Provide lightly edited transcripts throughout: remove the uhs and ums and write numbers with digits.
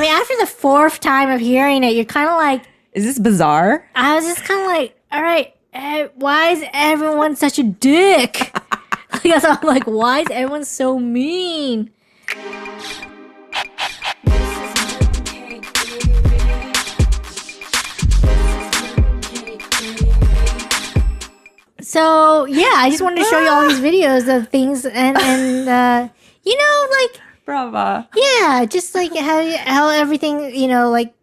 mean, after the fourth time of hearing it, you're kind of like, is this bizarre? I was just kind of like, all right, why is everyone such a dick? I'm like, why is everyone so mean? So yeah, I just wanted to show you all these videos of things and like brava. Yeah, just like how everything, like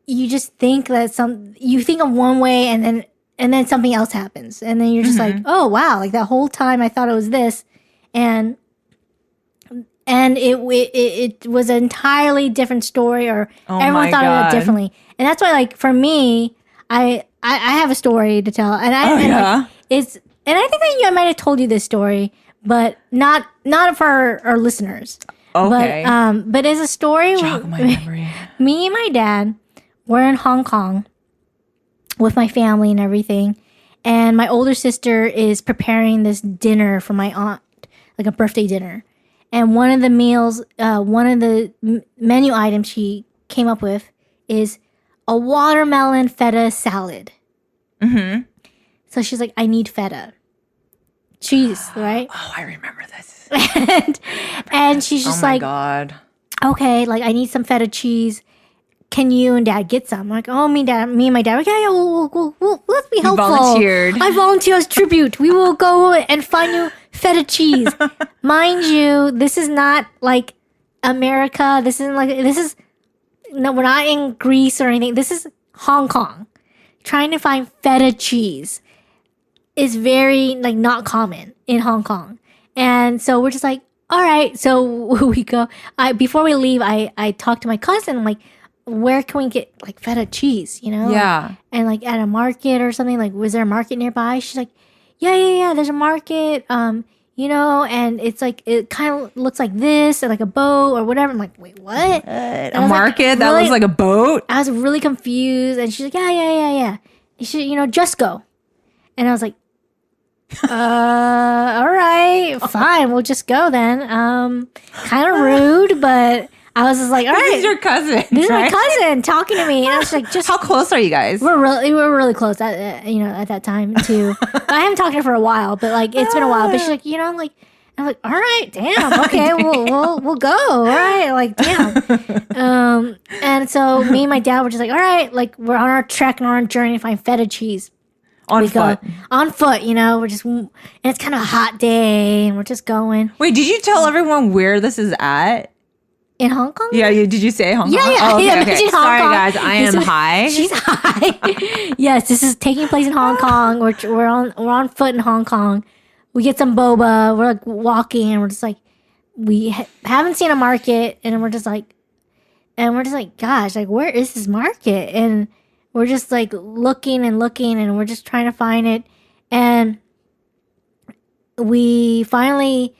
you just think that you think of one way and then something else happens, and then you're just like, oh wow, like that whole time I thought it was this, and it was an entirely different story, or everyone thought of it differently, and that's why, like, for me, I have a story to tell, and I think that I might have told you this story, but not for our listeners. Okay. But it's a story. Jog my memory. Me and my dad were in Hong Kong with my family and everything, and my older sister is preparing this dinner for my aunt, like a birthday dinner. And one of the meals, one of the menu items she came up with is a watermelon feta salad. Mm-hmm. So she's like, I need feta. Cheese, right? Oh, I remember this. and she's just like, God. Okay, like, I need some feta cheese. Can you and Dad get some? I'm like, oh, me and my dad, yeah, we'll let's be helpful. I volunteer as tribute. We will go and find you feta cheese. Mind you, this is not like America. No, we're not in Greece or anything. This is Hong Kong. Trying to find feta cheese is very, like, not common in Hong Kong. And so we're just like, all right. So we go. Before we leave, I talked to my cousin. I'm like, where can we get, like, feta cheese, Yeah. And, like, at a market or something. Like, was there a market nearby? She's like, yeah, there's a market, and it's like, it kind of looks like this, or like a boat or whatever. I'm like, wait, what? A market that looks like a boat? I was really confused. And she's like, yeah. You should, just go. And I was like, all right, fine. We'll just go then. Kind of rude, but I was just like, all right. This is your cousin. This is my cousin talking to me. And I was like, just. How close are you guys? We were really close at that time too. I haven't talked to her for a while, but like, it's been a while. But she's like, like, I'm like, all right, damn, okay, we'll go, all right, like, damn. And so me and my dad were just like, all right, like, we're on our trek and on our journey to find feta cheese. On foot, we're just, and it's kind of a hot day, and we're just going. Wait, did you tell everyone where this is at? In Hong Kong? Yeah, did you say Hong Kong? Yeah. Oh, okay. Sorry, Kong. guys, I am high. She's high. Yes, this is taking place in Hong Kong. We're on foot in Hong Kong. We get some boba. We're like walking, and we're just like, we haven't seen a market, and we're just like, gosh, like, where is this market? And we're just like looking, and we're just trying to find it, and we finally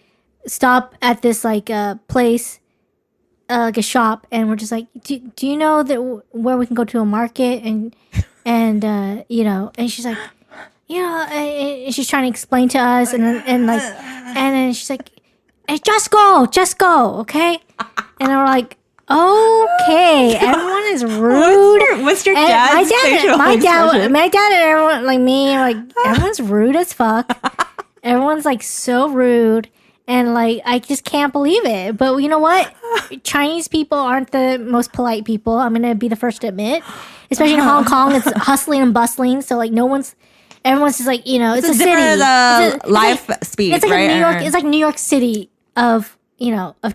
stop at this like place. Like a shop, and we're just like, do you know that where we can go to a market, and and she's like, and she's trying to explain to us, and then she's like, hey, just go, okay? And then we're like, okay, everyone is rude. What's your dad's my dad and everyone, like me, like, everyone's rude as fuck. Everyone's like so rude. And, like, I just can't believe it. But you know what? Chinese people aren't the most polite people. I'm going to be the first to admit. Especially in Hong Kong, it's hustling and bustling. So, like, everyone's just like, it's a city. Life speed, it's like right? New York. It's like New York City of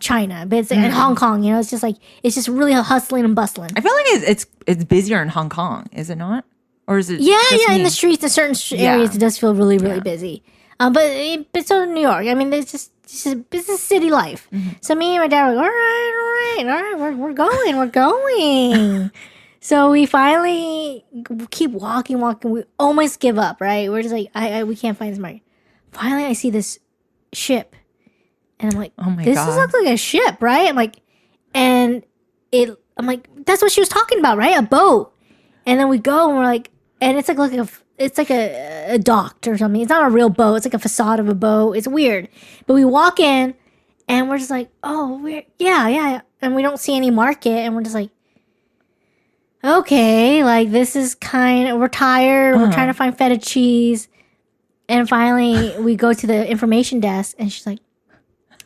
China. But it's like in Hong Kong, it's just like, it's just really hustling and bustling. I feel like it's busier in Hong Kong, is it not? Or is it? Yeah, in the streets, in certain areas, it does feel really, really busy. But so New York, I mean, it's a city life. Mm-hmm. So me and my dad were like, all right, we're going. So we finally keep walking. We almost give up, right? We're just like, we can't find this market. Finally, I see this ship, and I'm like, oh my God, this looks like a ship, right? I'm like, that's what she was talking about, right? A boat. And then we go, and we're like, and it's like a dock or something. It's not a real boat. It's like a facade of a boat. It's weird. But we walk in, and we're just like, oh, weird. Yeah. and we don't see any market, and we're just like, okay, like this is we're tired. We're trying to find feta cheese. And finally we go to the information desk and she's like,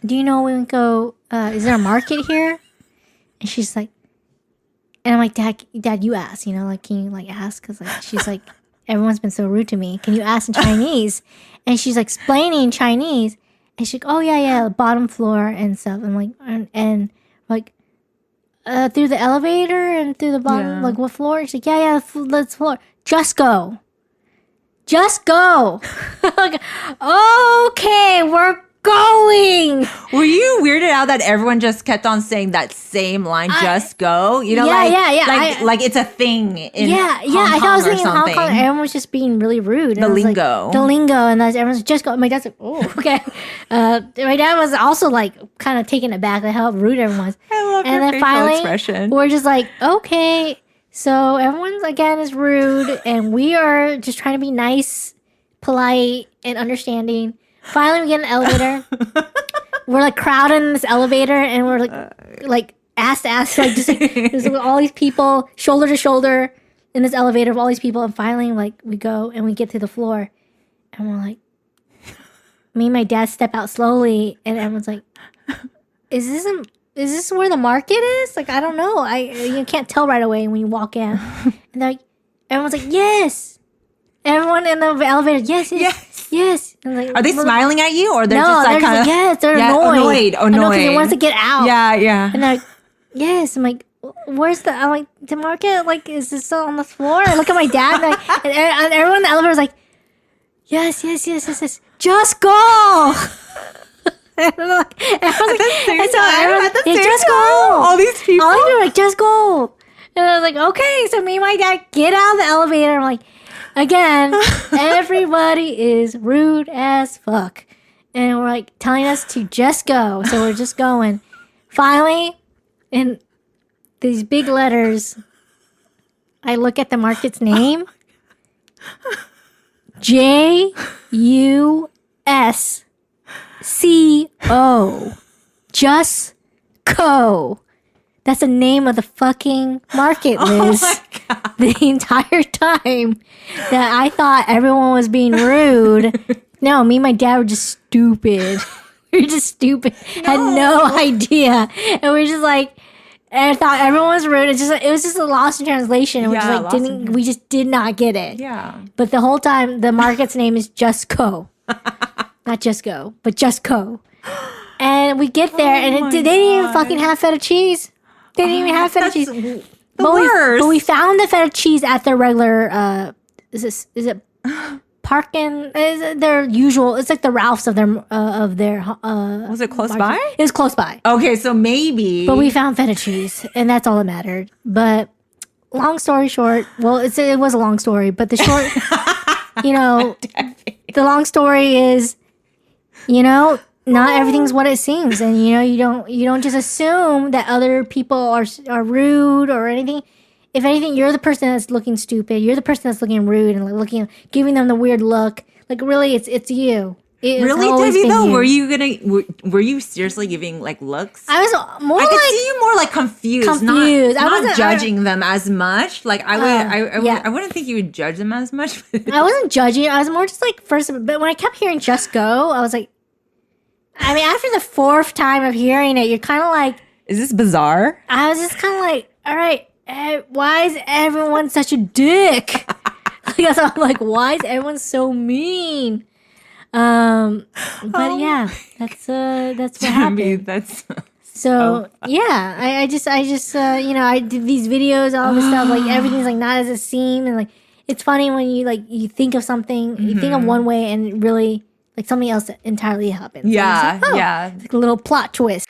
do you know when we go, is there a market here? And she's like, and I'm like, Dad, you ask, like, can you like ask? Cause like, she's like, everyone's been so rude to me. Can you ask in Chinese? And she's like explaining Chinese. And she's like, oh yeah, bottom floor and stuff. And like, and like, through the elevator and through the bottom, like what floor? She's like, yeah, that's floor. Just go. Like, okay, we're going. Were you weirded out that everyone just kept on saying that same line, just go? Yeah. Like it's a thing in Hong Kong I thought I was thinking or Hong something. Kong, everyone was just being really rude. The lingo. And everyone's like, just go. My dad's like, oh, okay. My dad was also like kind of taken aback at how rude everyone was. I love and your then facial finally, expression. we're just like, okay. So everyone's again is rude, and we are just trying to be nice, polite, and understanding. Finally, we get in an elevator. We're like crowded in this elevator, and we're like ass to ass, like just like there's all these people shoulder to shoulder in this elevator of all these people. And finally, like we go and we get to the floor, and we're like, me and my dad step out slowly, and everyone's like, Is this where the market is? Like, I don't know. You can't tell right away when you walk in. And they're like, everyone's like, yes. Everyone in the elevator, yes. And like, are they smiling at you, or they're just like kind of? Yes, they're annoyed. Annoyed. Because they want to get out. Yeah. And they're like, yes. I'm like, I'm like, the market, like, is this still on the floor? I look at my dad, and everyone in the elevator is like, yes. Just go. And everyone's like, just go. All these people. All these people are like, just go. And I was like, okay. So me and my dad get out of the elevator. I'm like, again, everybody is rude as fuck. And we're like telling us to just go. So we're just going. Finally, in these big letters, I look at the market's name. JUSCO. Just go. That's the name of the fucking market, Liz. Oh my God. The entire time that I thought everyone was being rude. No, me and my dad were just stupid. We were just stupid. Had no idea. And we were just like, and I thought everyone was rude. It was just a lost in translation. And we just did not get it. Yeah. But the whole time, the market's name is Just Go. Not Just Go, but Just Go. And we get there, and they didn't even fucking have feta cheese. They didn't even have feta cheese. Worst. But we found the feta cheese at their regular. Is it Parkin? Is it their usual? It's like the Ralphs of their. Was it close by? It was close by. Okay, so maybe. But we found feta cheese, and that's all that mattered. But long story short, well, it was a long story, but the short, the long story is, not everything's what it seems, and you don't just assume that other people are rude or anything. If anything, you're the person that's looking stupid. You're the person that's looking rude and like giving them the weird look. Like really, it's you. Really, Debbie? Though, were you seriously giving like looks? I was more. I could see you more like confused. Not judging them as much. Like I wouldn't think you would judge them as much. I wasn't judging. I was more just like but when I kept hearing "just go," I was like. I mean, after the fourth time of hearing it, you're kind of like... Is this bizarre? I was just kind of like, all right, why is everyone such a dick? Because I'm like, why is everyone so mean? But yeah, that's what happened. So yeah, I just I did these videos, all this stuff, like everything's like not as it seemed, and like it's funny when you think of something, you think of one way, and it really... like something else entirely happens. Yeah, like, yeah. It's like a little plot twist.